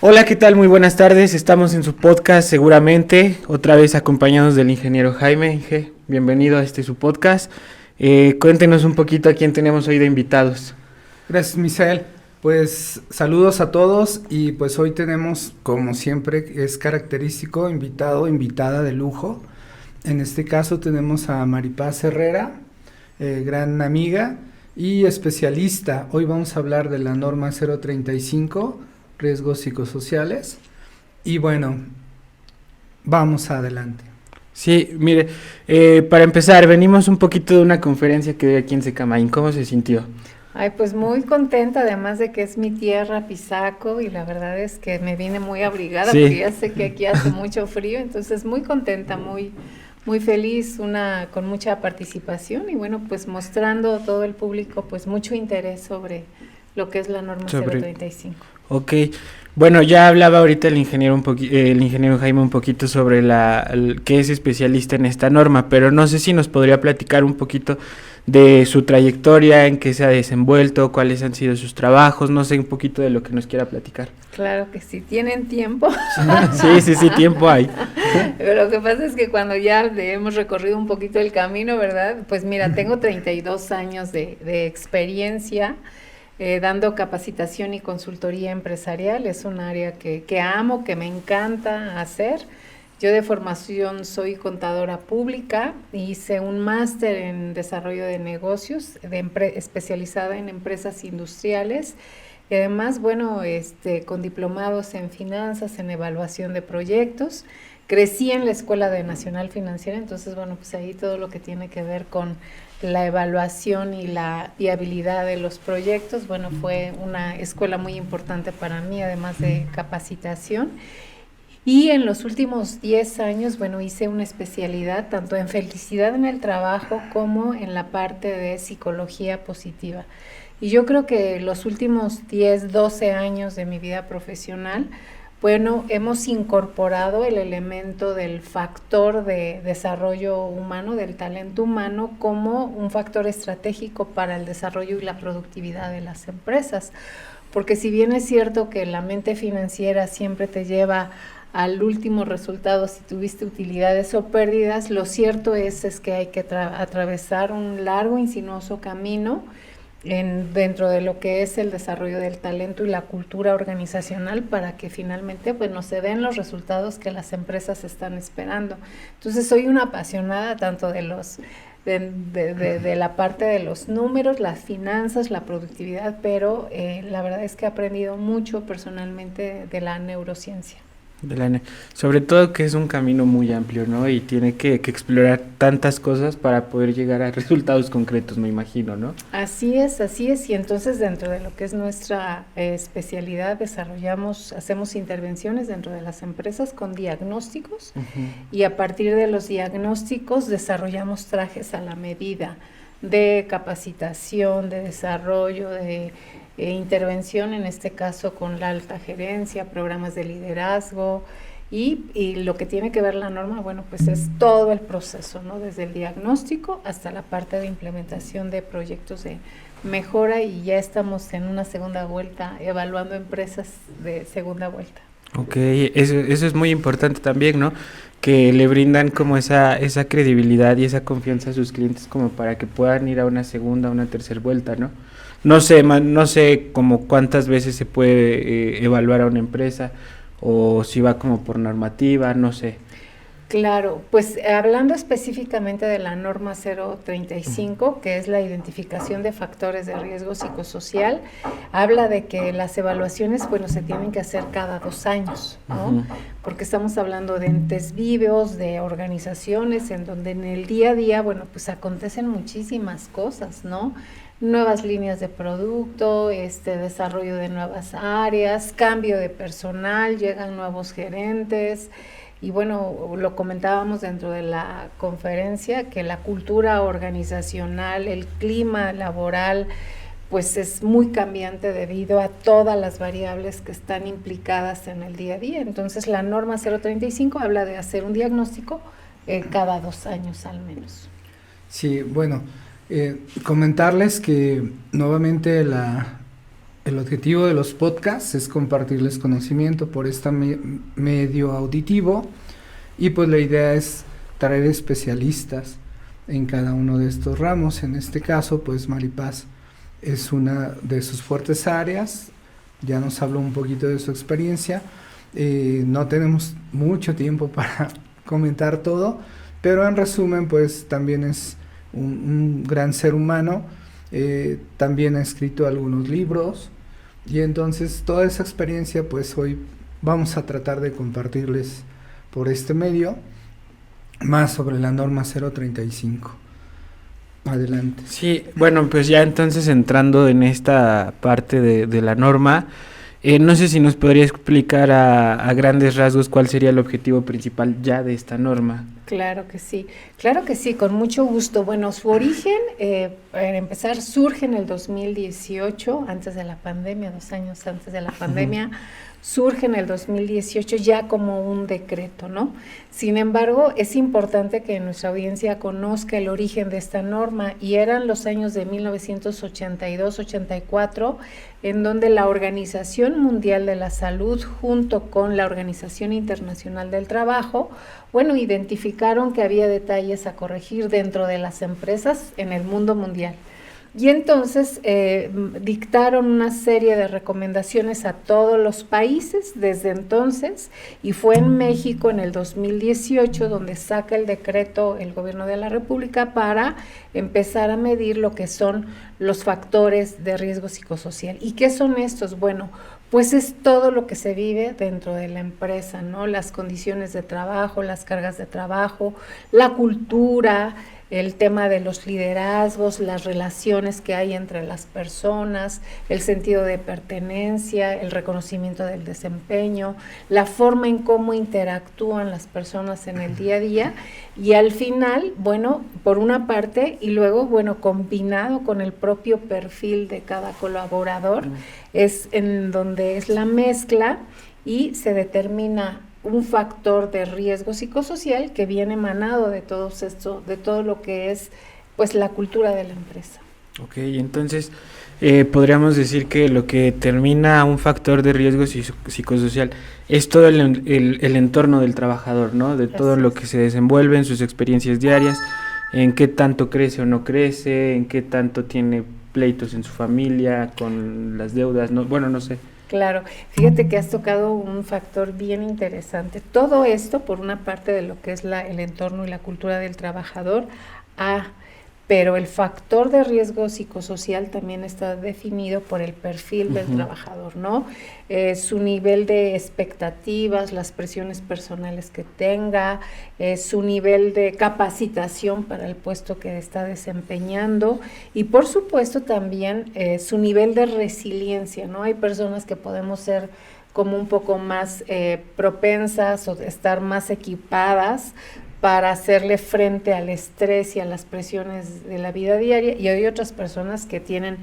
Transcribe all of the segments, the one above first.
Hola, ¿qué tal? Muy buenas tardes. Estamos en su podcast seguramente, otra vez acompañados del ingeniero Jaime. Inge, bienvenido a su podcast. Cuéntenos un poquito a quién tenemos hoy de invitados. Gracias, Misael. Pues saludos a todos y pues hoy tenemos, como siempre es característico, invitada de lujo. En este caso tenemos a Maripaz Herrera, gran amiga y especialista. Hoy vamos a hablar de la norma 035, riesgos psicosociales. Y bueno, vamos adelante. Sí, mire, para empezar, venimos un poquito de una conferencia que dio aquí en Secamain. ¿Cómo se sintió? Ay, pues muy contenta, además de que es mi tierra, Pisaco, y la verdad es que me vine muy abrigada Sí. porque ya sé que aquí hace mucho frío, entonces muy contenta, muy feliz, con mucha participación y bueno, pues mostrando a todo el público pues mucho interés sobre lo que es la norma 035. Ok, bueno, ya hablaba ahorita el ingeniero Jaime un poquito sobre que es especialista en esta norma, pero no sé si nos podría platicar un poquito de su trayectoria, en qué se ha desenvuelto, cuáles han sido sus trabajos, no sé, un poquito de lo que nos quiera platicar. Claro que sí, ¿tienen tiempo? Sí, tiempo hay. Pero lo que pasa es que cuando ya hemos recorrido un poquito el camino, ¿verdad? Pues mira, tengo 32 años de experiencia dando capacitación y consultoría empresarial. Es un área que amo, que me encanta hacer. Yo de formación soy contadora pública, hice un máster en desarrollo de negocios, especializada en empresas industriales, y además, bueno, con diplomados en finanzas, en evaluación de proyectos. Crecí en la Escuela de Nacional Financiera, entonces, bueno, pues ahí todo lo que tiene que ver con la evaluación y la viabilidad de los proyectos, bueno, fue una escuela muy importante para mí, además de capacitación. Y en los últimos 10 años, bueno, hice una especialidad tanto en felicidad en el trabajo como en la parte de psicología positiva. Y yo creo que los últimos 10, 12 años de mi vida profesional, bueno, hemos incorporado el elemento del factor de desarrollo humano, del talento humano, como un factor estratégico para el desarrollo y la productividad de las empresas. Porque si bien es cierto que la mente financiera siempre te lleva al último resultado si tuviste utilidades o pérdidas, lo cierto es que hay que atravesar un largo y sinuoso camino dentro de lo que es el desarrollo del talento y la cultura organizacional para que finalmente pues no se den los resultados que las empresas están esperando. Entonces soy una apasionada tanto de la parte de los números, las finanzas, la productividad, pero la verdad es que he aprendido mucho personalmente de la neurociencia. Sobre todo que es un camino muy amplio, ¿no? Y tiene que explorar tantas cosas para poder llegar a resultados concretos, me imagino, ¿no? Así es, y entonces dentro de lo que es nuestra especialidad hacemos intervenciones dentro de las empresas con diagnósticos y a partir de los diagnósticos desarrollamos trajes a la medida de capacitación, de desarrollo, de intervención, en este caso con la alta gerencia, programas de liderazgo y lo que tiene que ver la norma, bueno, pues es todo el proceso, ¿no? Desde el diagnóstico hasta la parte de implementación de proyectos de mejora y ya estamos en una segunda vuelta evaluando empresas de segunda vuelta. Ok, eso es muy importante también, ¿no? Que le brindan como esa credibilidad y esa confianza a sus clientes como para que puedan ir a una segunda, a una tercera vuelta, ¿no? No sé como cuántas veces se puede evaluar a una empresa o si va como por normativa, no sé. Claro, pues hablando específicamente de la norma 035, que es la identificación de factores de riesgo psicosocial, habla de que las evaluaciones, bueno, se tienen que hacer cada 2 años, ¿no? Porque estamos hablando de entes vivos, de organizaciones, en donde en el día a día, bueno, pues acontecen muchísimas cosas, ¿no? Nuevas líneas de producto, desarrollo de nuevas áreas, cambio de personal, llegan nuevos gerentes. Y bueno, lo comentábamos dentro de la conferencia, que la cultura organizacional, el clima laboral, pues es muy cambiante debido a todas las variables que están implicadas en el día a día. Entonces la norma 035 habla de hacer un diagnóstico cada 2 años al menos. Sí, bueno, comentarles que nuevamente El objetivo de los podcasts es compartirles conocimiento por este medio auditivo y pues la idea es traer especialistas en cada uno de estos ramos. En este caso, pues Maripaz es una de sus fuertes áreas, ya nos habló un poquito de su experiencia. No tenemos mucho tiempo para comentar todo, pero en resumen, pues también es un gran ser humano, también ha escrito algunos libros, y entonces toda esa experiencia pues hoy vamos a tratar de compartirles por este medio más sobre la norma 035. Adelante. Sí, bueno, pues ya entonces entrando en esta parte de la norma, no sé si nos podría explicar a grandes rasgos cuál sería el objetivo principal ya de esta norma. Claro que sí, con mucho gusto. Bueno, su origen, para empezar, surge en el 2018, antes de la pandemia, 2 años antes de la pandemia, surge en el 2018 ya como un decreto, ¿no? Sin embargo, es importante que nuestra audiencia conozca el origen de esta norma, y eran los años de 1982-84, en donde la Organización Mundial de la Salud, junto con la Organización Internacional del Trabajo, bueno, identificaron que había detalles a corregir dentro de las empresas en el mundo mundial. Y entonces dictaron una serie de recomendaciones a todos los países desde entonces, y fue en México en el 2018 donde saca el decreto el gobierno de la República para empezar a medir lo que son los factores de riesgo psicosocial. ¿Y qué son estos? Bueno, pues es todo lo que se vive dentro de la empresa, ¿no? Las condiciones de trabajo, las cargas de trabajo, la cultura, el tema de los liderazgos, las relaciones que hay entre las personas, el sentido de pertenencia, el reconocimiento del desempeño, la forma en cómo interactúan las personas en el día a día, y al final, bueno, por una parte, y luego, bueno, combinado con el propio perfil de cada colaborador, es en donde es la mezcla y se determina un factor de riesgo psicosocial que viene emanado de todo esto, de todo lo que es pues la cultura de la empresa. Ok, entonces podríamos decir que lo que determina un factor de riesgo psicosocial es todo el entorno del trabajador, ¿no? De todo lo que se desenvuelve en sus experiencias diarias, en qué tanto crece o no crece, en qué tanto tiene pleitos en su familia, con las deudas, no, bueno, no sé. Claro, fíjate que has tocado un factor bien interesante. Todo esto por una parte de lo que es el entorno y la cultura del trabajador, pero el factor de riesgo psicosocial también está definido por el perfil del trabajador, ¿no? Su nivel de expectativas, las presiones personales que tenga, su nivel de capacitación para el puesto que está desempeñando, y por supuesto también su nivel de resiliencia, ¿no? Hay personas que podemos ser como un poco más propensas o estar más equipadas para hacerle frente al estrés y a las presiones de la vida diaria, y hay otras personas que tienen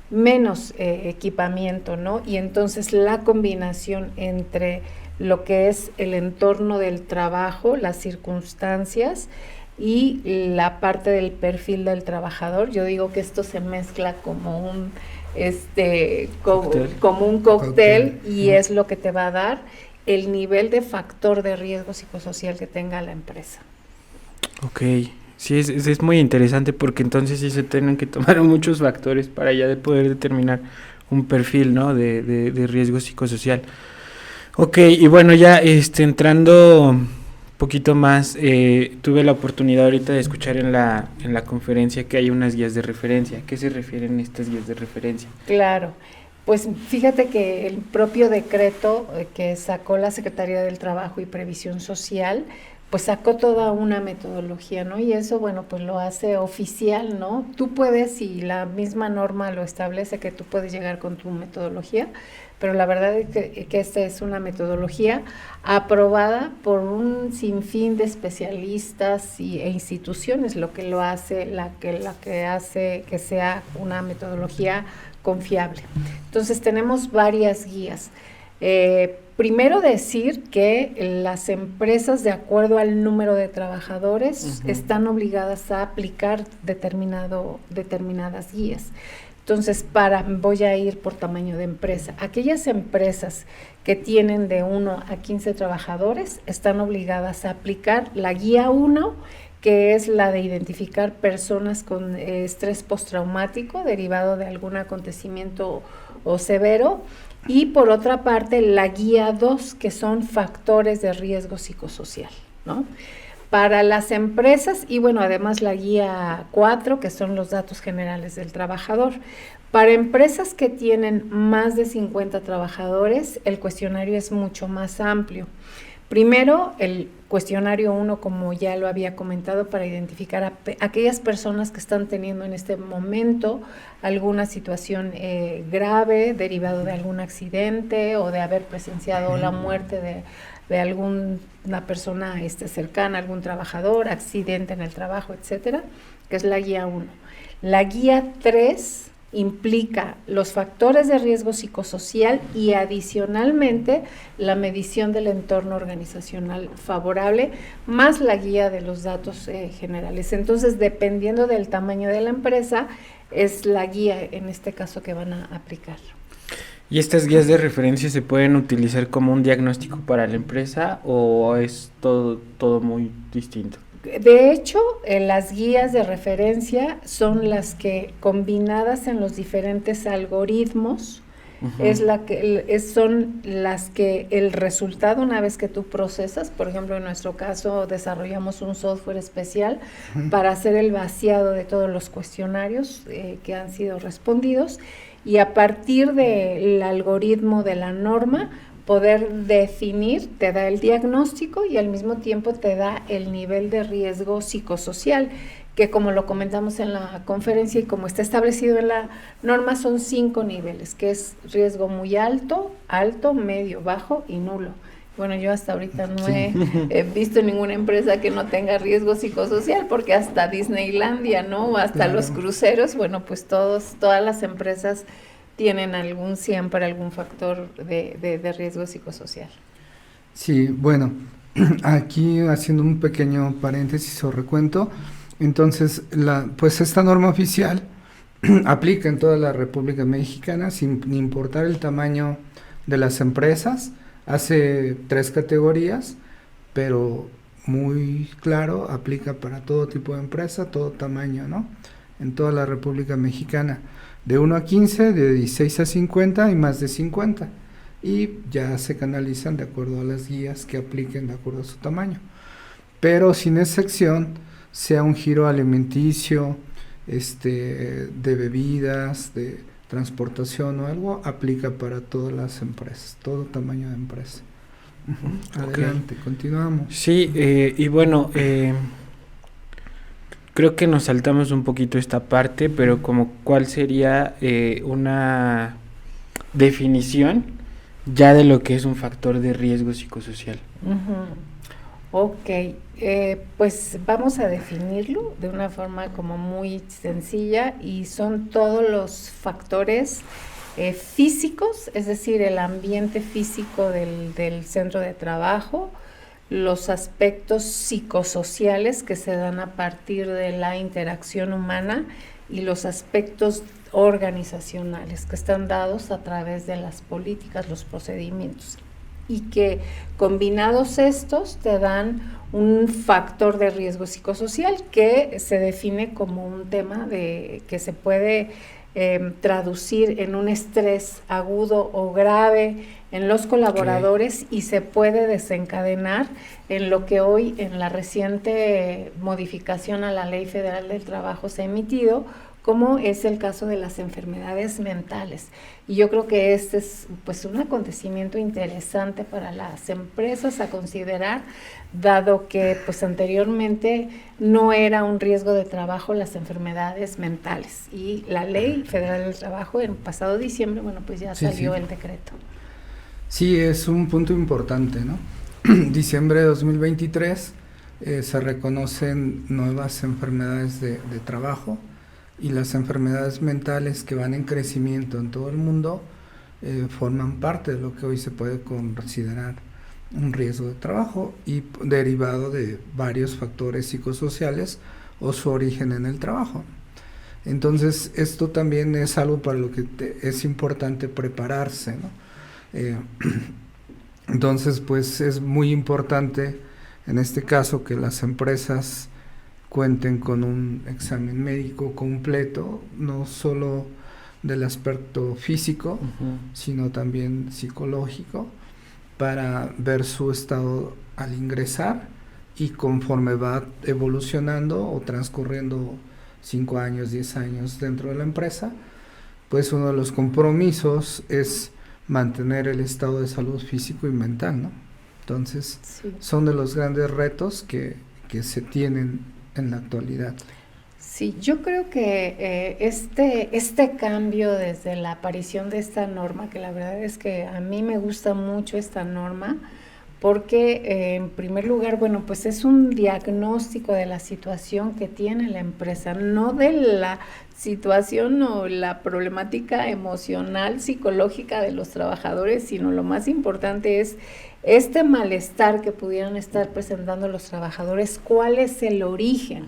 menos equipamiento, ¿no? Y entonces la combinación entre lo que es el entorno del trabajo, las circunstancias y la parte del perfil del trabajador, yo digo que esto se mezcla como un como un cóctel, y es lo que te va a dar el nivel de factor de riesgo psicosocial que tenga la empresa. Ok, sí, es muy interesante, porque entonces sí se tienen que tomar muchos factores para ya de poder determinar un perfil, ¿no? de riesgo psicosocial. Ok, y bueno, ya entrando un poquito más, tuve la oportunidad ahorita de escuchar en la conferencia que hay unas guías de referencia. ¿A qué se refieren estas guías de referencia? Claro. Pues fíjate que el propio decreto que sacó la Secretaría del Trabajo y Previsión Social, pues sacó toda una metodología, ¿no? Y eso, bueno, pues lo hace oficial, ¿no? Tú puedes, y la misma norma lo establece, que tú puedes llegar con tu metodología, pero la verdad es que esta es una metodología aprobada por un sinfín de especialistas e instituciones, lo que lo hace, la que hace que sea una metodología confiable. Entonces tenemos varias guías. Primero decir que las empresas, de acuerdo al número de trabajadores, están obligadas a aplicar determinadas guías. Entonces, voy a ir por tamaño de empresa. Aquellas empresas que tienen de 1 a 15 trabajadores están obligadas a aplicar la guía 1, que es la de identificar personas con estrés postraumático derivado de algún acontecimiento o severo, y por otra parte la guía 2, que son factores de riesgo psicosocial, ¿no? Para las empresas, y bueno, además la guía 4, que son los datos generales del trabajador. Para empresas que tienen más de 50 trabajadores, el cuestionario es mucho más amplio. Primero, el cuestionario 1, como ya lo había comentado, para identificar a aquellas personas que están teniendo en este momento alguna situación grave, derivado de algún accidente o de haber presenciado la muerte de alguna persona cercana, algún trabajador, accidente en el trabajo, etcétera, que es la guía 1. La guía 3 implica los factores de riesgo psicosocial y adicionalmente la medición del entorno organizacional favorable, más la guía de los datos generales. Entonces, dependiendo del tamaño de la empresa, es la guía en este caso que van a aplicar. ¿Y estas guías de referencia se pueden utilizar como un diagnóstico para la empresa o es todo muy distinto? De hecho, las guías de referencia son las que, combinadas en los diferentes algoritmos, son las que el resultado, una vez que tú procesas, por ejemplo, en nuestro caso desarrollamos un software especial para hacer el vaciado de todos los cuestionarios que han sido respondidos, y a partir del algoritmo de la norma poder definir, te da el diagnóstico y al mismo tiempo te da el nivel de riesgo psicosocial, que como lo comentamos en la conferencia y como está establecido en la norma, son 5 niveles, que es riesgo muy alto, alto, medio, bajo y nulo. Bueno, yo hasta ahorita no he visto ninguna empresa que no tenga riesgo psicosocial, porque hasta Disneylandia, ¿no? O hasta los cruceros, bueno, pues todas las empresas tienen siempre algún factor de riesgo psicosocial. Sí, bueno, aquí haciendo un pequeño paréntesis o recuento, entonces, pues esta norma oficial aplica en toda la República Mexicana, sin importar el tamaño de las empresas. Hace 3 categorías, pero muy claro, aplica para todo tipo de empresa, todo tamaño, ¿no? En toda la República Mexicana, de 1 a 15, de 16 a 50 y más de 50. Y ya se canalizan de acuerdo a las guías que apliquen de acuerdo a su tamaño. Pero sin excepción, sea un giro alimenticio, de bebidas, de transportación o algo, aplica para todas las empresas, todo tamaño de empresa. Adelante, continuamos. Sí, y bueno, creo que nos saltamos un poquito esta parte, pero ¿cuál sería una definición ya de lo que es un factor de riesgo psicosocial? Ok, pues vamos a definirlo de una forma como muy sencilla, y son todos los factores físicos, es decir, el ambiente físico del centro de trabajo, los aspectos psicosociales que se dan a partir de la interacción humana y los aspectos organizacionales que están dados a través de las políticas, los procedimientos, y que combinados estos te dan un factor de riesgo psicosocial que se define como un tema que se puede traducir en un estrés agudo o grave en los colaboradores, y se puede desencadenar en lo que hoy, en la reciente modificación a la Ley Federal del Trabajo, se ha emitido, como es el caso de las enfermedades mentales. Y yo creo que este es pues un acontecimiento interesante para las empresas a considerar, dado que pues anteriormente no era un riesgo de trabajo las enfermedades mentales, y la Ley Federal del Trabajo en pasado diciembre, bueno, pues ya salió el decreto. Sí, es un punto importante, ¿no? Diciembre de 2023 se reconocen nuevas enfermedades de trabajo, y las enfermedades mentales, que van en crecimiento en todo el mundo, forman parte de lo que hoy se puede considerar un riesgo de trabajo, y derivado de varios factores psicosociales o su origen en el trabajo. Entonces, esto también es algo para lo que es importante prepararse, ¿no? Entonces, pues es muy importante en este caso que las empresas cuenten con un examen médico completo, no solo del aspecto físico, sino también psicológico, para ver su estado al ingresar, y conforme va evolucionando o transcurriendo 5 años, 10 años dentro de la empresa, pues uno de los compromisos es mantener el estado de salud físico y mental, ¿no? Entonces, sí, son de los grandes retos que se tienen en la actualidad. Sí, yo creo que este cambio desde la aparición de esta norma, que la verdad es que a mí me gusta mucho esta norma, porque en primer lugar, bueno, pues es un diagnóstico de la situación que tiene la empresa, no de la situación o la problemática emocional, psicológica de los trabajadores, sino lo más importante es este malestar que pudieran estar presentando los trabajadores, ¿cuál es el origen?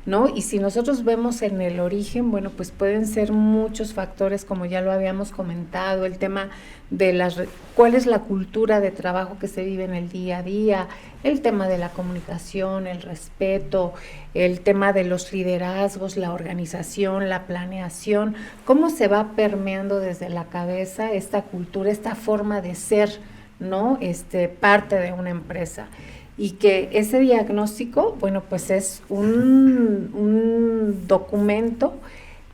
¿No? Y si nosotros vemos en el origen, bueno, pues pueden ser muchos factores, como ya lo habíamos comentado, el tema de cuál es la cultura de trabajo que se vive en el día a día, el tema de la comunicación, el respeto, el tema de los liderazgos, la organización, la planeación, cómo se va permeando desde la cabeza esta cultura, esta forma de ser, ¿no? Parte de una empresa, y que ese diagnóstico, bueno, pues es un documento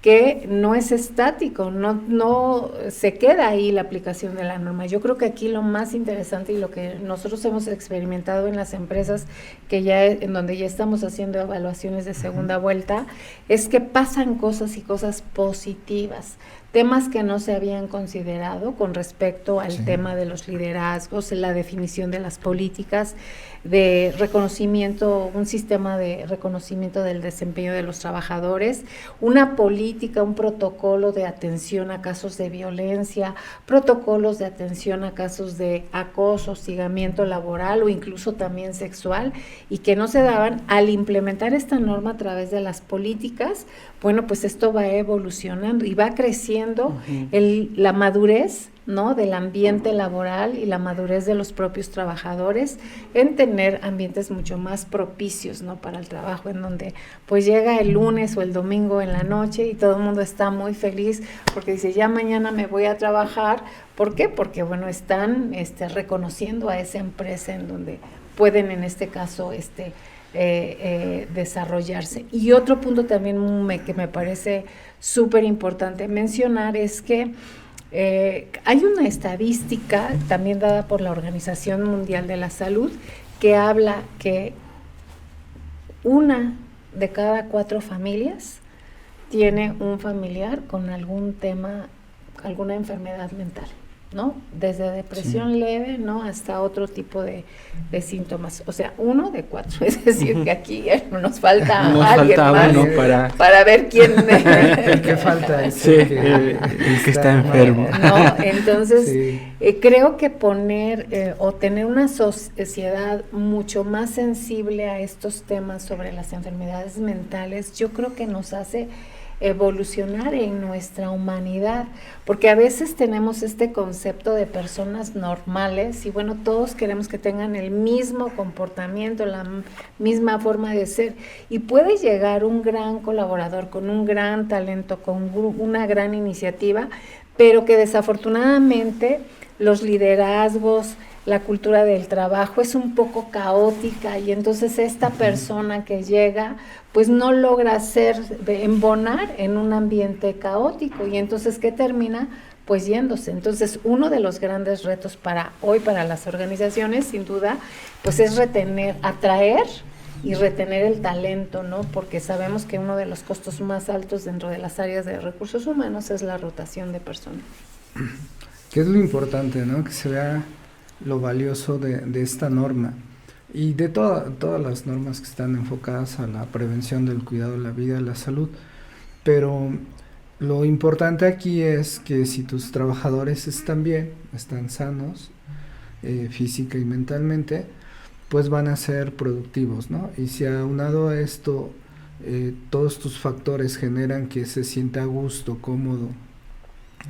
que no es estático, no se queda ahí la aplicación de la norma. Yo creo que aquí lo más interesante y lo que nosotros hemos experimentado en las empresas en donde ya estamos haciendo evaluaciones de segunda vuelta, es que pasan cosas y cosas positivas, temas que no se habían considerado con respecto al tema de los liderazgos, la definición de las políticas de reconocimiento, un sistema de reconocimiento del desempeño de los trabajadores, una política, un protocolo de atención a casos de violencia, protocolos de atención a casos de acoso, hostigamiento laboral o incluso también sexual, y que no se daban. Al implementar esta norma a través de las políticas, bueno, pues esto va evolucionando y va creciendo la madurez, ¿no?, del ambiente laboral y la madurez de los propios trabajadores en tener ambientes mucho más propicios, ¿no?, para el trabajo, en donde pues llega el lunes o el domingo en la noche y todo el mundo está muy feliz porque dice, ya mañana me voy a trabajar. ¿Por qué? Porque, bueno, están reconociendo a esa empresa en donde pueden, en este caso, desarrollarse. Y otro punto también que me parece súper importante mencionar es que hay una estadística también dada por la Organización Mundial de la Salud que habla que 1 de cada 4 familias tiene un familiar con algún tema, alguna enfermedad mental, ¿no? Desde depresión leve, ¿no?, hasta otro tipo de síntomas. O sea, 1 de 4. Es decir, que aquí nos falta alguien más para ver quién. El que falta es el que está enfermo. No, entonces creo que poner o tener una sociedad mucho más sensible a estos temas sobre las enfermedades mentales, yo creo que nos hace evolucionar en nuestra humanidad, porque a veces tenemos este concepto de personas normales y bueno, todos queremos que tengan el mismo comportamiento, la misma forma de ser, y puede llegar un gran colaborador con un gran talento, con una gran iniciativa, pero que desafortunadamente los liderazgos, la cultura del trabajo es un poco caótica, y entonces esta persona que llega pues no logra embonar en un ambiente caótico, y entonces ¿qué termina? Pues yéndose. Entonces uno de los grandes retos para las organizaciones, sin duda, pues es atraer y retener el talento, ¿no? Porque sabemos que uno de los costos más altos dentro de las áreas de recursos humanos es la rotación de personas. ¿Qué es lo importante, no? Que se vea lo valioso de esta norma y de todas las normas que están enfocadas a la prevención del cuidado de la vida y la salud, pero lo importante aquí es que si tus trabajadores están bien, están sanos, física y mentalmente, pues van a ser productivos, ¿no? Y si aunado a esto todos tus factores generan que se sienta a gusto, cómodo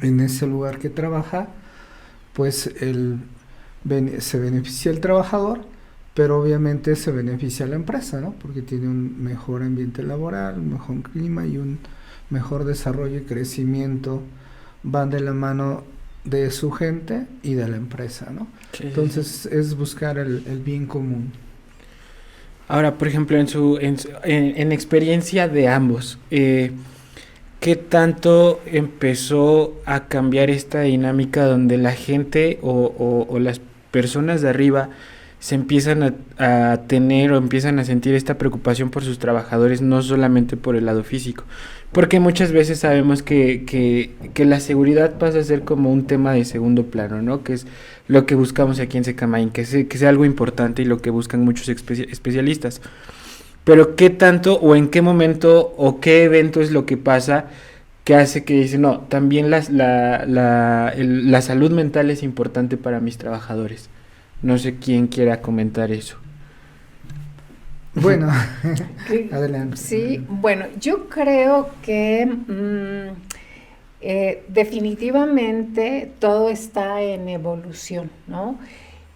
en ese lugar que trabaja, pues se beneficia el trabajador, pero obviamente se beneficia la empresa, ¿no? Porque tiene un mejor ambiente laboral, un mejor clima y un mejor desarrollo y crecimiento, van de la mano de su gente y de la empresa, ¿no? Sí. Entonces es buscar el bien común. Ahora, por ejemplo, en experiencia de ambos, ¿qué tanto empezó a cambiar esta dinámica donde la gente o las personas de arriba se empiezan a tener o empiezan a sentir esta preocupación por sus trabajadores, no solamente por el lado físico? Porque muchas veces sabemos que la seguridad pasa a ser como un tema de segundo plano, ¿no? Que es lo que buscamos aquí en Secamain, que sea algo importante y lo que buscan muchos especialistas. Pero ¿qué tanto o en qué momento o qué evento es lo que pasa que hace que dicen, no, también la salud mental es importante para mis trabajadores? No sé quién quiera comentar eso. Bueno, adelante. Sí, bueno, yo creo que definitivamente todo está en evolución, ¿no?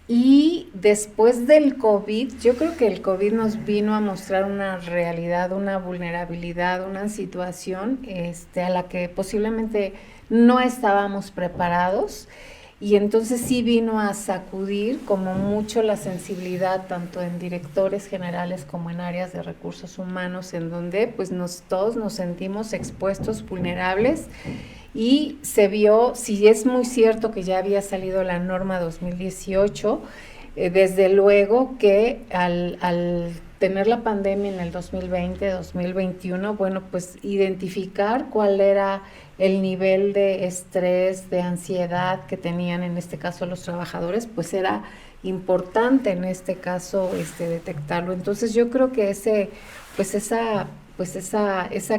Y después del COVID, yo creo que el COVID nos vino a mostrar una realidad, una vulnerabilidad, una situación a la que posiblemente no estábamos preparados. Y entonces sí vino a sacudir como mucho la sensibilidad, tanto en directores generales como en áreas de recursos humanos, en donde pues todos nos sentimos expuestos, vulnerables, y se vio, si es muy cierto que ya había salido la norma 2018, desde luego que al tener la pandemia en el 2020, 2021, bueno, pues identificar cuál era el nivel de estrés, de ansiedad que tenían en este caso los trabajadores, pues era importante en este caso detectarlo. Entonces yo creo que esa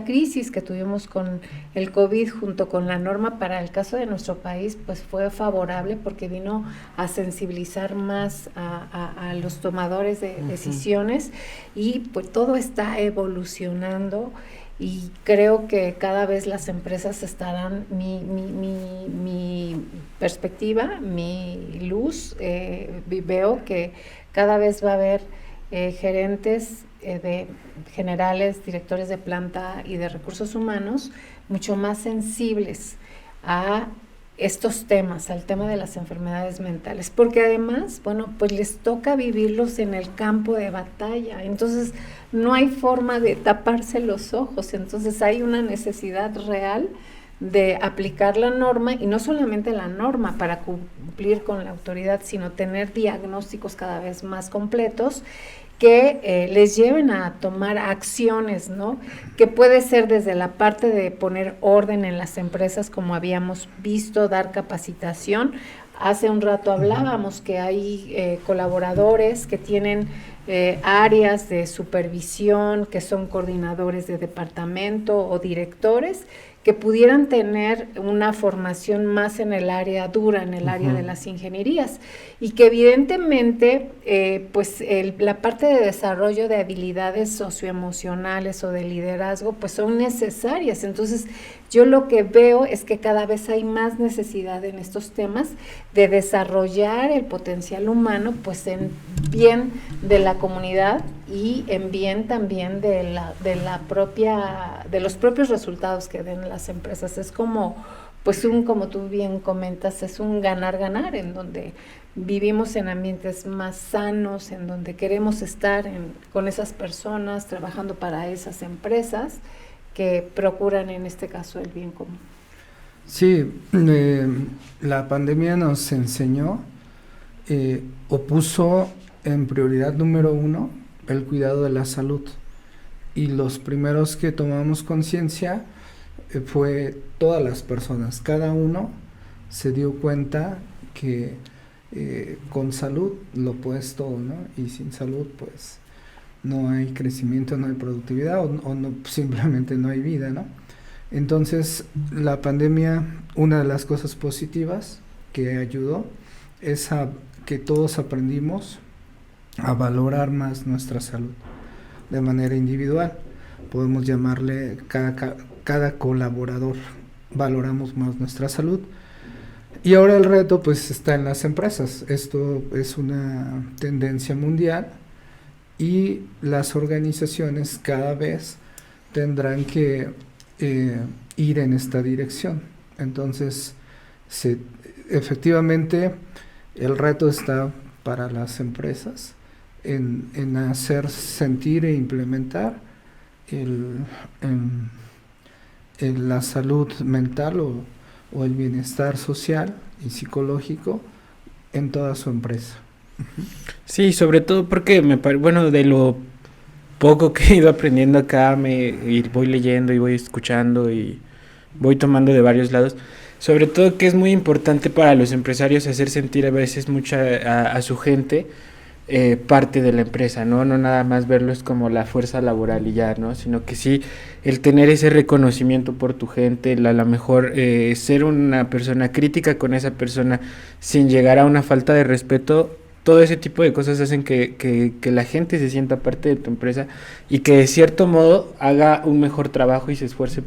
crisis que tuvimos con el COVID junto con la norma para el caso de nuestro país, pues fue favorable porque vino a sensibilizar más a los tomadores de decisiones, y pues todo está evolucionando. Y creo que cada vez las empresas estarán, mi perspectiva, mi luz, veo que cada vez va a haber gerentes de generales, directores de planta y de recursos humanos mucho más sensibles a estos temas, al tema de las enfermedades mentales, porque además, bueno, pues les toca vivirlos en el campo de batalla, entonces no hay forma de taparse los ojos, entonces hay una necesidad real de aplicar la norma, y no solamente la norma para cumplir con la autoridad, sino tener diagnósticos cada vez más completos que les lleven a tomar acciones, ¿no? Que puede ser desde la parte de poner orden en las empresas, como habíamos visto, dar capacitación. Hace un rato hablábamos que hay colaboradores que tienen áreas de supervisión, que son coordinadores de departamento o directores, que pudieran tener una formación más en el área dura, en el área de las ingenierías, y que evidentemente la parte de desarrollo de habilidades socioemocionales o de liderazgo pues son necesarias. Entonces yo lo que veo es que cada vez hay más necesidad en estos temas de desarrollar el potencial humano pues en bien de la comunidad y en bien también de los propios resultados que den las empresas. Es como como tú bien comentas, es un ganar-ganar, en donde vivimos en ambientes más sanos, en donde queremos estar con esas personas, trabajando para esas empresas que procuran en este caso el bien común. Sí, la pandemia nos enseñó, o puso en prioridad número 1 el cuidado de la salud, y los primeros que tomamos conciencia fue todas las personas. Cada uno se dio cuenta que con salud lo puedes todo, ¿no? Y sin salud pues no hay crecimiento, no hay productividad o no, simplemente no hay vida, ¿no? Entonces la pandemia, una de las cosas positivas que ayudó es a que todos aprendimos a valorar más nuestra salud de manera individual, podemos llamarle cada colaborador, valoramos más nuestra salud. Y ahora el reto pues está en las empresas. Esto es una tendencia mundial y las organizaciones cada vez tendrán que ir en esta dirección. Entonces, efectivamente, el reto está para las empresas en hacer sentir e implementar la salud mental o el bienestar social y psicológico en toda su empresa. Sí, sobre todo porque bueno, de lo poco que he ido aprendiendo acá, voy leyendo y voy escuchando y voy tomando de varios lados. Sobre todo que es muy importante para los empresarios hacer sentir a veces a su gente parte de la empresa, ¿no? No nada más verlos como la fuerza laboral y ya, ¿no? Sino que sí, el tener ese reconocimiento por tu gente, a lo mejor ser una persona crítica con esa persona sin llegar a una falta de respeto. Todo ese tipo de cosas hacen que la gente se sienta parte de tu empresa y que de cierto modo haga un mejor trabajo y se esfuerce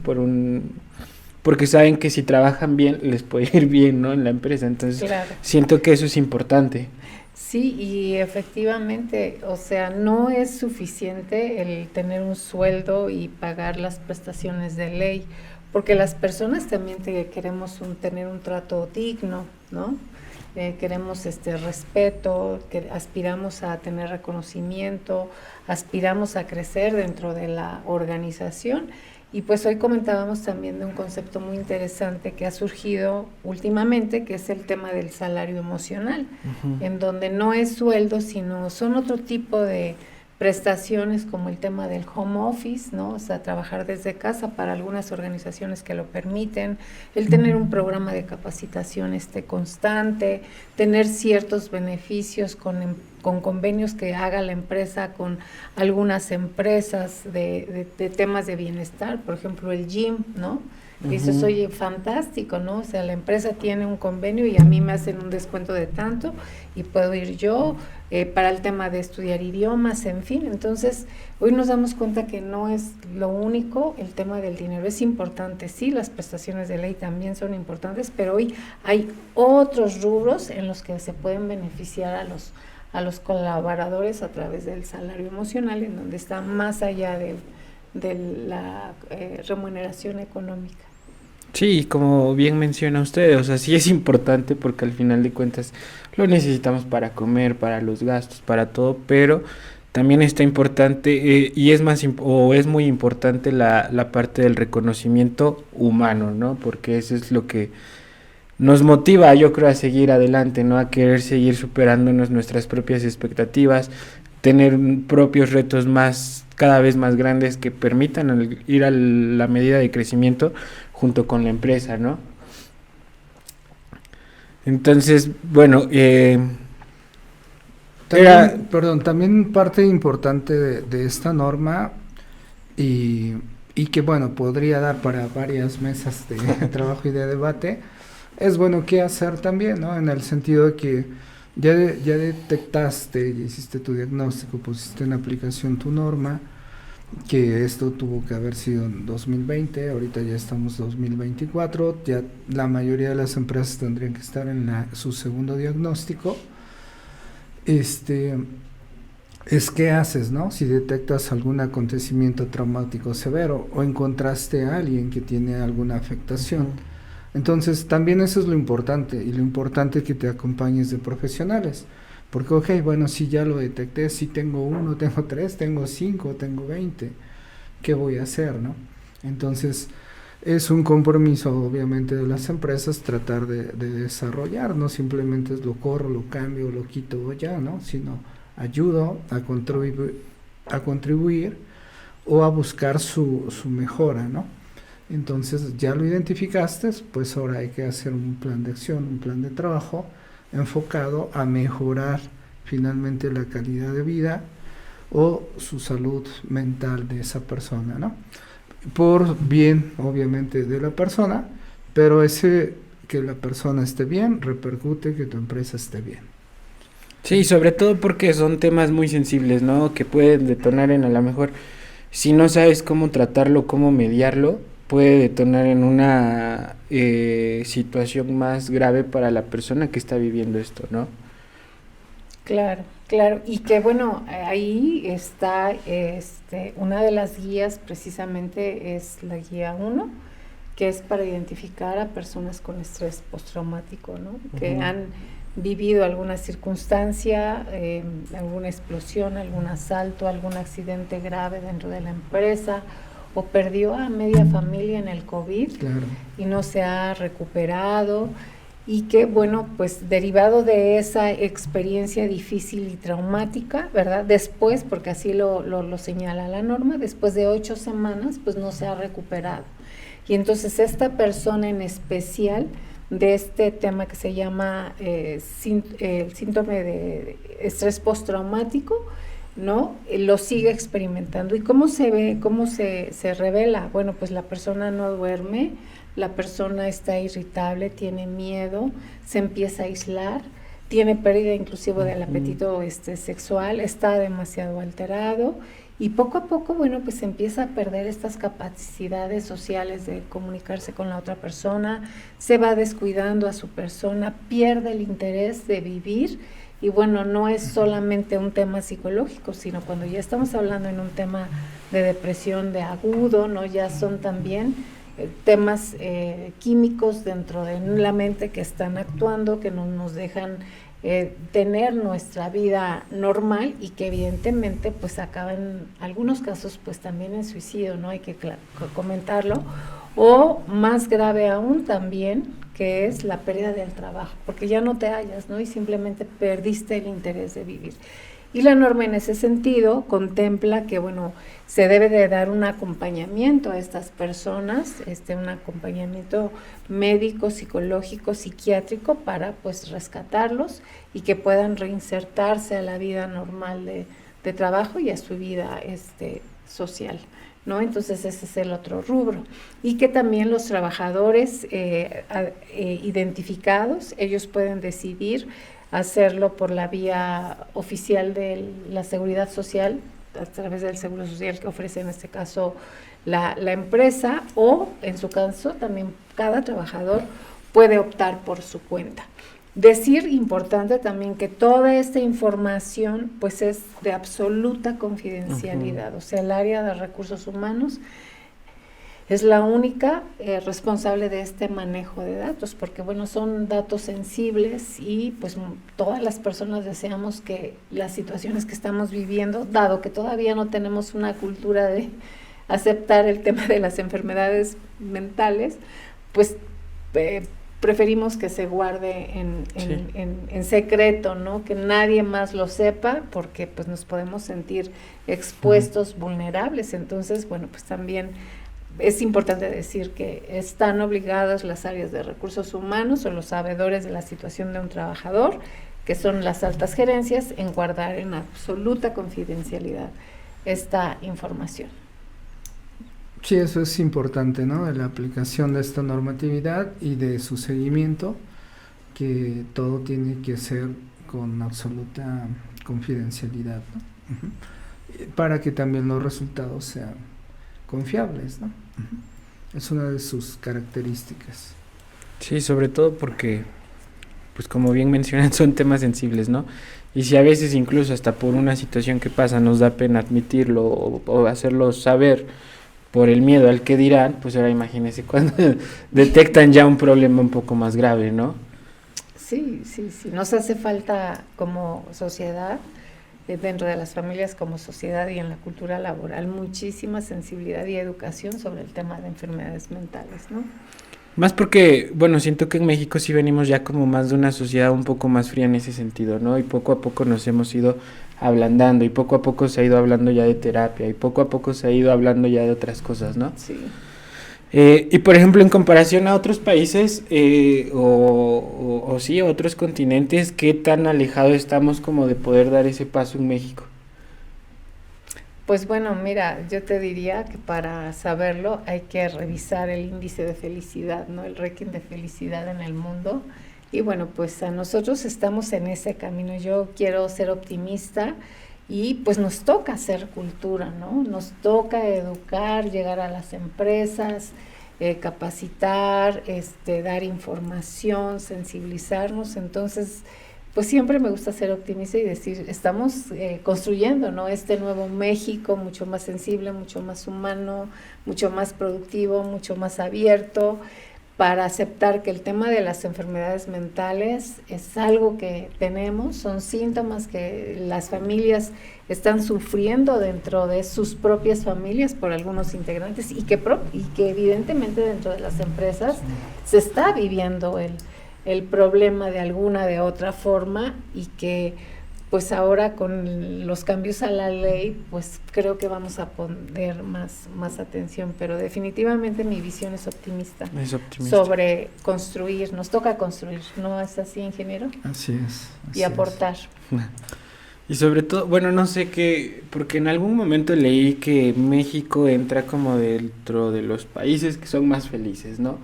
porque saben que si trabajan bien les puede ir bien, ¿no? En la empresa. Entonces, claro, siento que eso es importante. Sí, y efectivamente, o sea, no es suficiente el tener un sueldo y pagar las prestaciones de ley, porque las personas también queremos tener un trato digno, ¿no? Queremos respeto, que aspiramos a tener reconocimiento, aspiramos a crecer dentro de la organización. Y pues hoy comentábamos también de un concepto muy interesante que ha surgido últimamente, que es el tema del salario emocional, en donde no es sueldo, sino son otro tipo de prestaciones como el tema del home office, ¿no? O sea, trabajar desde casa para algunas organizaciones que lo permiten, el tener un programa de capacitación constante, tener ciertos beneficios con convenios que haga la empresa con algunas empresas de temas de bienestar, por ejemplo el gym, ¿no? Y eso es, oye, fantástico, ¿no? O sea, la empresa tiene un convenio y a mí me hacen un descuento de tanto y puedo ir yo para el tema de estudiar idiomas, en fin. Entonces, hoy nos damos cuenta que no es lo único el tema del dinero. Es importante, sí, las prestaciones de ley también son importantes, pero hoy hay otros rubros en los que se pueden beneficiar a los colaboradores a través del salario emocional, en donde está más allá de la remuneración económica. Sí, como bien menciona usted, o sea, sí es importante porque al final de cuentas lo necesitamos para comer, para los gastos, para todo, pero también está importante y es muy importante la parte del reconocimiento humano, ¿no? Porque eso es lo que nos motiva, yo creo, a seguir adelante, ¿no? A querer seguir superándonos nuestras propias expectativas, tener propios retos cada vez más grandes que permitan ir a la medida de crecimiento junto con la empresa, ¿no? Entonces, bueno, también parte importante de esta norma y que, bueno, podría dar para varias mesas de trabajo y de debate, es bueno qué hacer también, ¿no? En el sentido de que ya detectaste, ya hiciste tu diagnóstico, pusiste en aplicación tu norma, que esto tuvo que haber sido en 2020, ahorita ya estamos 2024, ya la mayoría de las empresas tendrían que estar en su segundo diagnóstico. Es qué haces, ¿no? Si detectas algún acontecimiento traumático severo o encontraste a alguien que tiene alguna afectación. Entonces, también eso es lo importante, y lo importante es que te acompañes de profesionales, porque, ok, bueno, si ya lo detecté, si tengo 1, tengo 3, tengo 5, tengo 20, ¿qué voy a hacer, no? Entonces, es un compromiso, obviamente, de las empresas tratar de desarrollar, no simplemente es lo corro, lo cambio, lo quito ya, ¿no? Sino ayudo a contribuir o a buscar su mejora, ¿no? Entonces ya lo identificaste, pues ahora hay que hacer un plan de acción, un plan de trabajo enfocado a mejorar finalmente la calidad de vida o su salud mental de esa persona, ¿no? Por bien, obviamente, de la persona, pero que la persona esté bien repercute que tu empresa esté bien. Sí, sobre todo porque son temas muy sensibles, ¿no? Que pueden detonar en a lo mejor si no sabes cómo tratarlo, cómo mediarlo, puede detonar en una situación más grave para la persona que está viviendo esto, ¿no? Claro, claro. Y que bueno, ahí está una de las guías, precisamente es la guía 1, que es para identificar a personas con estrés postraumático, ¿no? Que han vivido alguna circunstancia, alguna explosión, algún asalto, algún accidente grave dentro de la empresa, o perdió a media familia en el COVID y no se ha recuperado, y que bueno, pues derivado de esa experiencia difícil y traumática, ¿verdad? Después, porque así lo señala la norma, después de 8 semanas, pues no se ha recuperado. Y entonces esta persona en especial de este tema que se llama síndrome de estrés postraumático, ¿no? Lo sigue experimentando. ¿Y cómo se ve, cómo se revela? Bueno, pues la persona no duerme, la persona está irritable, tiene miedo, se empieza a aislar, tiene pérdida inclusive del apetito sexual, está demasiado alterado, y poco a poco, bueno, pues empieza a perder estas capacidades sociales de comunicarse con la otra persona, se va descuidando a su persona, pierde el interés de vivir. Y bueno, no es solamente un tema psicológico, sino cuando ya estamos hablando en un tema de depresión de agudo, ¿no? Ya son también temas químicos dentro de la mente que están actuando, que no nos dejan tener nuestra vida normal, y que evidentemente pues acaba en algunos casos pues también en suicidio, ¿no? Hay que comentarlo, o más grave aún también, que es la pérdida del trabajo, porque ya no te hallas, ¿no? Y simplemente perdiste el interés de vivir. Y la norma en ese sentido contempla que, bueno, se debe de dar un acompañamiento a estas personas, un acompañamiento médico, psicológico, psiquiátrico, para pues rescatarlos y que puedan reinsertarse a la vida normal de trabajo y a su vida social, ¿no? Entonces ese es el otro rubro. Y que también los trabajadores identificados, ellos pueden decidir hacerlo por la vía oficial de la Seguridad Social, a través del Seguro Social que ofrece en este caso la empresa, o en su caso también cada trabajador puede optar por su cuenta. Decir, importante también, que toda esta información pues es de absoluta confidencialidad, o sea, el área de recursos humanos es la única responsable de este manejo de datos, porque bueno, son datos sensibles, y pues todas las personas deseamos que las situaciones que estamos viviendo, dado que todavía no tenemos una cultura de aceptar el tema de las enfermedades mentales, pues preferimos que se guarde en secreto, ¿no? Que nadie más lo sepa, porque pues nos podemos sentir expuestos, vulnerables. Entonces, bueno, pues también es importante decir que están obligadas las áreas de recursos humanos o los sabedores de la situación de un trabajador, que son las altas gerencias, en guardar en absoluta confidencialidad esta información. Sí, eso es importante, ¿no? De la aplicación de esta normatividad y de su seguimiento, que todo tiene que ser con absoluta confidencialidad, ¿no? Para que también los resultados sean confiables, ¿no? Es una de sus características. Sí, sobre todo porque, pues como bien mencionan, son temas sensibles, ¿no? Y si a veces incluso hasta por una situación que pasa nos da pena admitirlo o hacerlo saber por el miedo al que dirán, pues ahora imagínense cuando detectan ya un problema un poco más grave, ¿no? Sí, nos hace falta como sociedad, dentro de las familias como sociedad y en la cultura laboral, muchísima sensibilidad y educación sobre el tema de enfermedades mentales, ¿no? Más porque, bueno, siento que en México sí venimos ya como más de una sociedad un poco más fría en ese sentido, ¿no? Y poco a poco nos hemos ido ablandando, y poco a poco se ha ido hablando ya de terapia, y poco a poco se ha ido hablando ya de otras cosas, ¿no? Sí. Y por ejemplo, en comparación a otros países o sí, a otros continentes, ¿qué tan alejados estamos como de poder dar ese paso en México? Pues bueno, mira, yo te diría que para saberlo hay que revisar el índice de felicidad, ¿no? El ranking de felicidad en el mundo. Y bueno, pues a nosotros estamos en ese camino. Yo quiero ser optimista y pues nos toca hacer cultura, ¿no? Nos toca educar, llegar a las empresas, capacitar, dar información, sensibilizarnos. Entonces, pues siempre me gusta ser optimista y decir, estamos construyendo, ¿no? Este nuevo México mucho más sensible, mucho más humano, mucho más productivo, mucho más abierto, para aceptar que el tema de las enfermedades mentales es algo que tenemos, son síntomas que las familias están sufriendo dentro de sus propias familias por algunos integrantes y que evidentemente dentro de las empresas se está viviendo el problema de alguna de otra forma, y que pues ahora con los cambios a la ley, pues creo que vamos a poner más atención, pero definitivamente mi visión es optimista. Es optimista. Sobre construir, nos toca construir, ¿no es así, ingeniero? Así es. Y aportar. Y sobre todo, bueno, no sé qué, porque en algún momento leí que México entra como dentro de los países que son más felices, ¿no?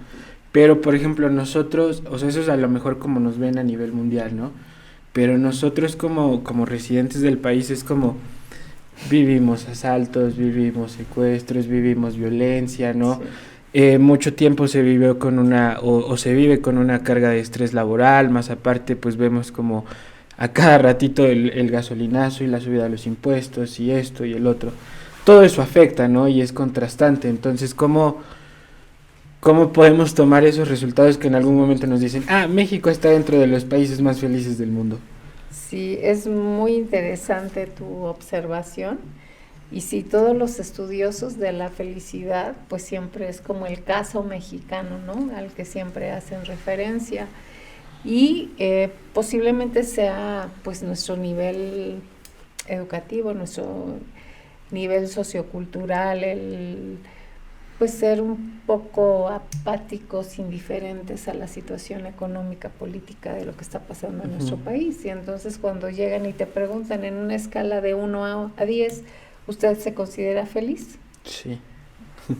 Pero, por ejemplo, nosotros, o sea, eso es a lo mejor como nos ven a nivel mundial, ¿no? Pero nosotros como residentes del país es como vivimos asaltos, vivimos secuestros, vivimos violencia, ¿no? Sí. Mucho tiempo se vivió con o se vive con una carga de estrés laboral, más aparte pues vemos como a cada ratito el gasolinazo y la subida de los impuestos y esto y el otro. Todo eso afecta, ¿no? Y es contrastante. Entonces, ¿cómo podemos tomar esos resultados que en algún momento nos dicen, México está dentro de los países más felices del mundo? Sí, es muy interesante tu observación, y sí, todos los estudiosos de la felicidad, pues siempre es como el caso mexicano, ¿no? Al que siempre hacen referencia, y posiblemente sea pues nuestro nivel educativo, nuestro nivel sociocultural, pues ser un poco apáticos, indiferentes a la situación económica, política de lo que está pasando en nuestro país. Y entonces cuando llegan y te preguntan en una escala de 1 a 10, ¿usted se considera feliz? Sí.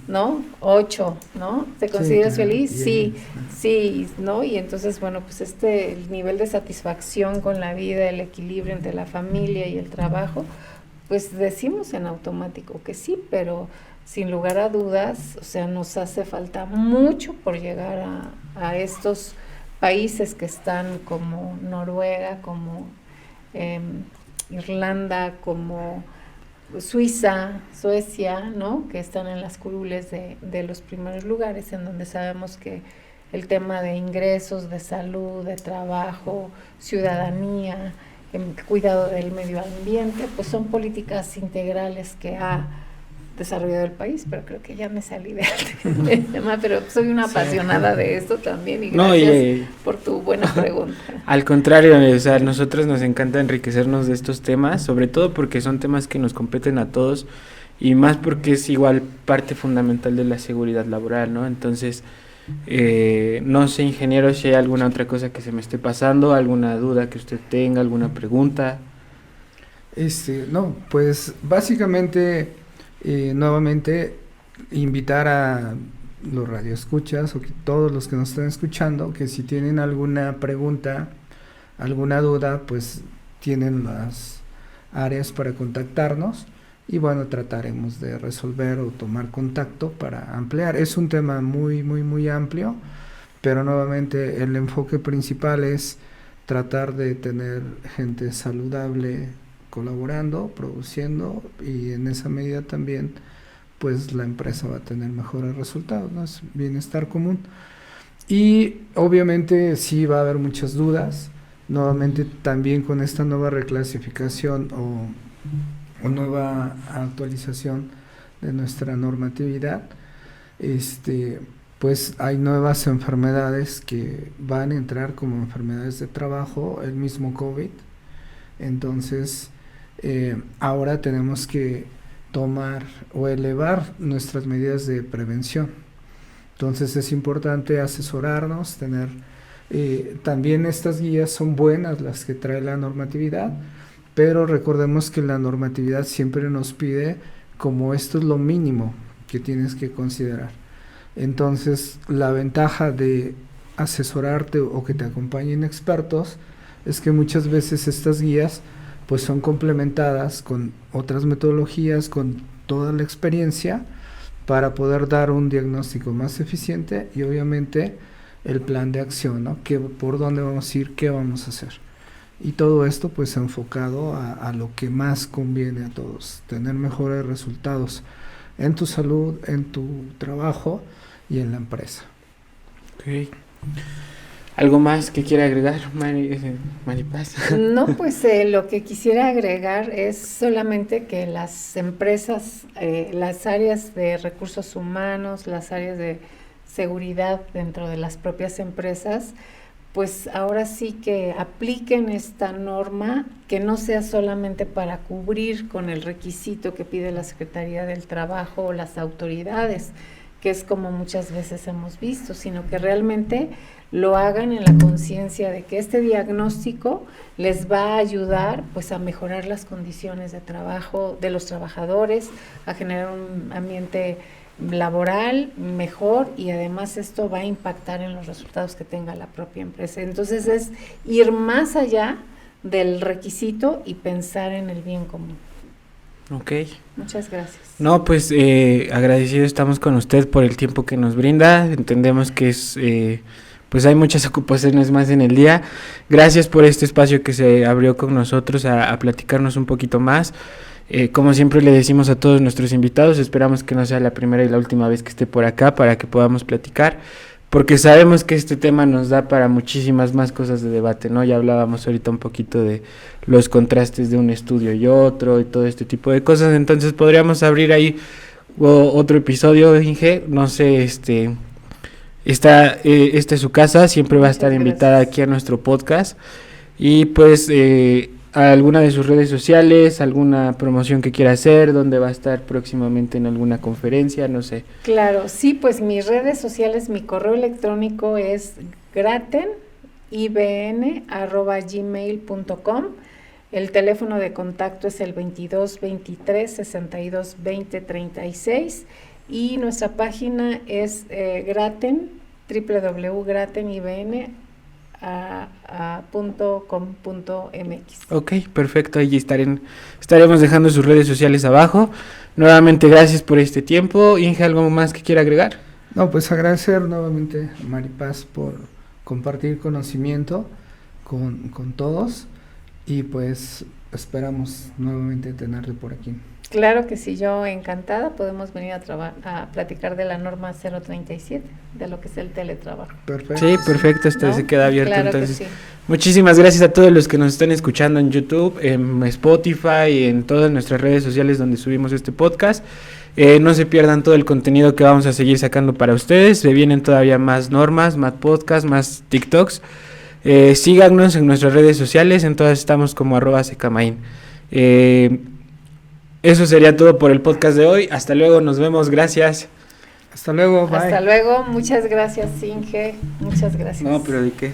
¿No? 8, ¿no? ¿Te consideras feliz? Bien. Sí, ¿no? Y entonces, bueno, pues el nivel de satisfacción con la vida, el equilibrio entre la familia y el trabajo, pues decimos en automático que sí, pero sin lugar a dudas, o sea, nos hace falta mucho por llegar a estos países que están como Noruega, como Irlanda, como Suiza, Suecia, ¿no? Que están en las curules de los primeros lugares, en donde sabemos que el tema de ingresos, de salud, de trabajo, ciudadanía, cuidado del medio ambiente, pues son políticas integrales que ha desarrollado el país. Pero creo que ya me salí del tema, pero soy una apasionada de esto también, y gracias por tu buena pregunta. Al contrario, o sea, a nosotros nos encanta enriquecernos de estos temas, sobre todo porque son temas que nos competen a todos, y más porque es igual parte fundamental de la seguridad laboral, ¿no? Entonces, no sé, ingeniero, si hay alguna otra cosa que se me esté pasando, alguna duda que usted tenga, alguna pregunta. No, pues básicamente nuevamente invitar a los radioescuchas o que todos los que nos están escuchando, que si tienen alguna pregunta, alguna duda, pues tienen las áreas para contactarnos, y bueno, trataremos de resolver o tomar contacto para ampliar. Es un tema muy, muy, muy amplio, pero nuevamente el enfoque principal es tratar de tener gente saludable colaborando, produciendo, y en esa medida también pues la empresa va a tener mejores resultados, ¿no? Es bienestar común. Y obviamente sí va a haber muchas dudas, nuevamente también con esta nueva reclasificación o nueva actualización de nuestra normatividad, pues hay nuevas enfermedades que van a entrar como enfermedades de trabajo, el mismo COVID. Entonces ahora tenemos que tomar o elevar nuestras medidas de prevención. Entonces es importante asesorarnos, tener también estas guías son buenas, las que trae la normatividad, pero recordemos que la normatividad siempre nos pide como esto es lo mínimo que tienes que considerar. Entonces la ventaja de asesorarte o que te acompañen expertos es que muchas veces estas guías pues son complementadas con otras metodologías, con toda la experiencia, para poder dar un diagnóstico más eficiente y obviamente el plan de acción, ¿no? Por dónde vamos a ir, qué vamos a hacer. Y todo esto pues enfocado a lo que más conviene a todos, tener mejores resultados en tu salud, en tu trabajo y en la empresa. Okay. ¿Algo más que quiera agregar, Maripaz? No, pues lo que quisiera agregar es solamente que las empresas, las áreas de recursos humanos, las áreas de seguridad dentro de las propias empresas, pues ahora sí que apliquen esta norma, que no sea solamente para cubrir con el requisito que pide la Secretaría del Trabajo o las autoridades, que es como muchas veces hemos visto, sino que realmente lo hagan en la conciencia de que este diagnóstico les va a ayudar pues a mejorar las condiciones de trabajo de los trabajadores, a generar un ambiente laboral mejor, y además esto va a impactar en los resultados que tenga la propia empresa. Entonces es ir más allá del requisito y pensar en el bien común. Ok. Muchas gracias. No, pues agradecidos estamos con usted por el tiempo que nos brinda. Entendemos que es pues hay muchas ocupaciones más en el día. Gracias por este espacio que se abrió con nosotros a platicarnos un poquito más. Como siempre le decimos a todos nuestros invitados, esperamos que no sea la primera y la última vez que esté por acá para que podamos platicar, porque sabemos que este tema nos da para muchísimas más cosas de debate, ¿no? Ya hablábamos ahorita un poquito de los contrastes de un estudio y otro y todo este tipo de cosas, entonces podríamos abrir ahí otro episodio, Inge, no sé, esta es su casa, siempre va a estar invitada aquí a nuestro podcast, y pues alguna de sus redes sociales, alguna promoción que quiera hacer, dónde va a estar próximamente en alguna conferencia, no sé. Claro, sí, pues mis redes sociales, mi correo electrónico es gratenibn@gmail.com. El teléfono de contacto es el 22 23 62 20 36 y nuestra página es Graten, www.gratenibn.com.mx. Ok, perfecto, ahí estaremos dejando sus redes sociales abajo. Nuevamente gracias por este tiempo. Inge, ¿algo más que quiera agregar? No, pues agradecer nuevamente a Maripaz por compartir conocimiento con todos, y pues esperamos nuevamente tenerte por aquí. Claro que sí, yo encantada, podemos venir a platicar de la norma 037, de lo que es el teletrabajo. Perfecto. Sí, perfecto, esto se queda abierto. Claro, entonces. que sí. Muchísimas gracias a todos los que nos están escuchando en YouTube, en Spotify y en todas nuestras redes sociales donde subimos este podcast. No se pierdan todo el contenido que vamos a seguir sacando para ustedes. Se vienen todavía más normas, más podcasts, más TikToks. Síganos en nuestras redes sociales, en todas estamos como @secamain. Eso sería todo por el podcast de hoy. Hasta luego, nos vemos, gracias. Hasta luego, bye. Hasta luego, muchas gracias, Inge, muchas gracias. No, pero ¿de qué?